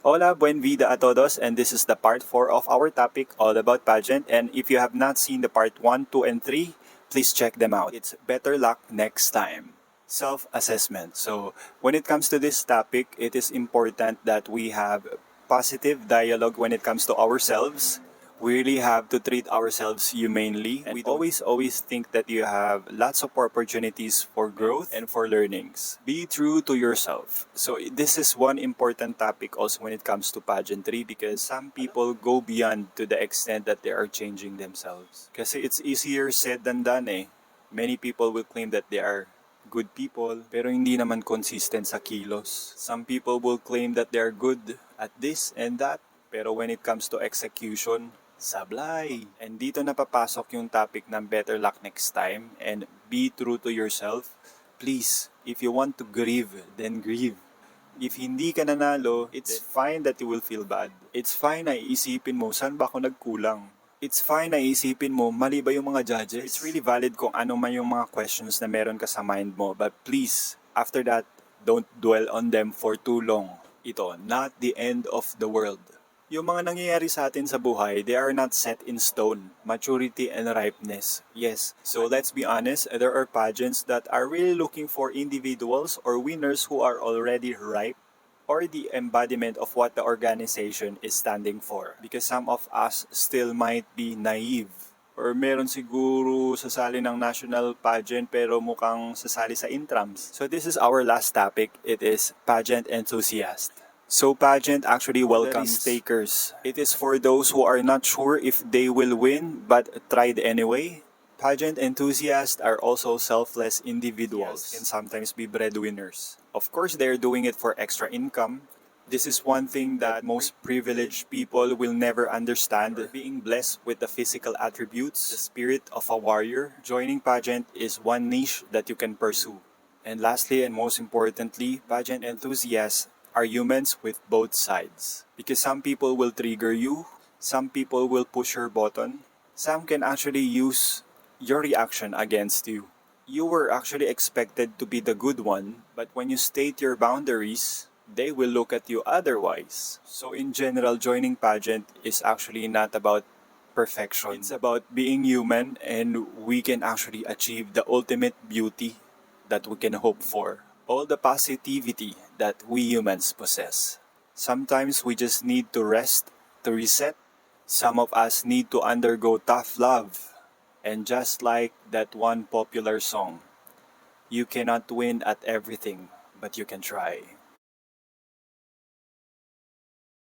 Hola, buen vida a todos, and this is the part 4 of our topic all about pageant. And if you have not seen the part 1, 2, and 3, please check them out. It's better luck next time. Self-assessment. So, when it comes to this topic, it is important that we have positive dialogue when it comes to ourselves. We really have to treat ourselves humanely. And we always think that you have lots of opportunities for growth and for learnings. Be true to yourself. So this is one important topic also when it comes to pageantry because some people go beyond to the extent that they are changing themselves. Kasi it's easier said than done eh. Many people will claim that they are good people pero hindi naman consistent sa kilos. Some people will claim that they are good at this and that pero when it comes to execution, sablay. And dito napapasok yung topic ng better luck next time and be true to yourself. Please, if you want to grieve, then grieve. If hindi ka nanalo, it's fine that you will feel bad. It's fine na iisipin mo, saan ba ako nagkulang? It's fine na iisipin mo, mali ba yung mga judges? It's really valid kung ano man yung mga questions na meron ka sa mind mo. But please, after that, don't dwell on them for too long. Ito, not the end of the world. Yung mga nangyayari sa atin sa buhay, they are not set in stone. Maturity and ripeness. Yes. So let's be honest, there are pageants that are really looking for individuals or winners who are already ripe or the embodiment of what the organization is standing for. Because some of us still might be naive. Or meron siguro sasali ng national pageant pero mukhang sasali sa intrams. So this is our last topic. It is pageant enthusiast. So pageant actually welcomes takers. It is for those who are not sure if they will win but tried anyway. Pageant enthusiasts are also selfless individuals and sometimes be breadwinners. Of course, they are doing it for extra income. This is one thing that most privileged people will never understand. Being blessed with the physical attributes, the spirit of a warrior, joining pageant is one niche that you can pursue. And lastly and most importantly, pageant enthusiasts are humans with both sides. Because some people will trigger you, some people will push your button, some can actually use your reaction against you. You were actually expected to be the good one, but when you state your boundaries, they will look at you otherwise. So in general, joining pageant is actually not about perfection. It's about being human and we can actually achieve the ultimate beauty that we can hope for. All the positivity that we humans possess. Sometimes we just need to rest, to reset. Some of us need to undergo tough love. And just like that one popular song, you cannot win at everything, but you can try.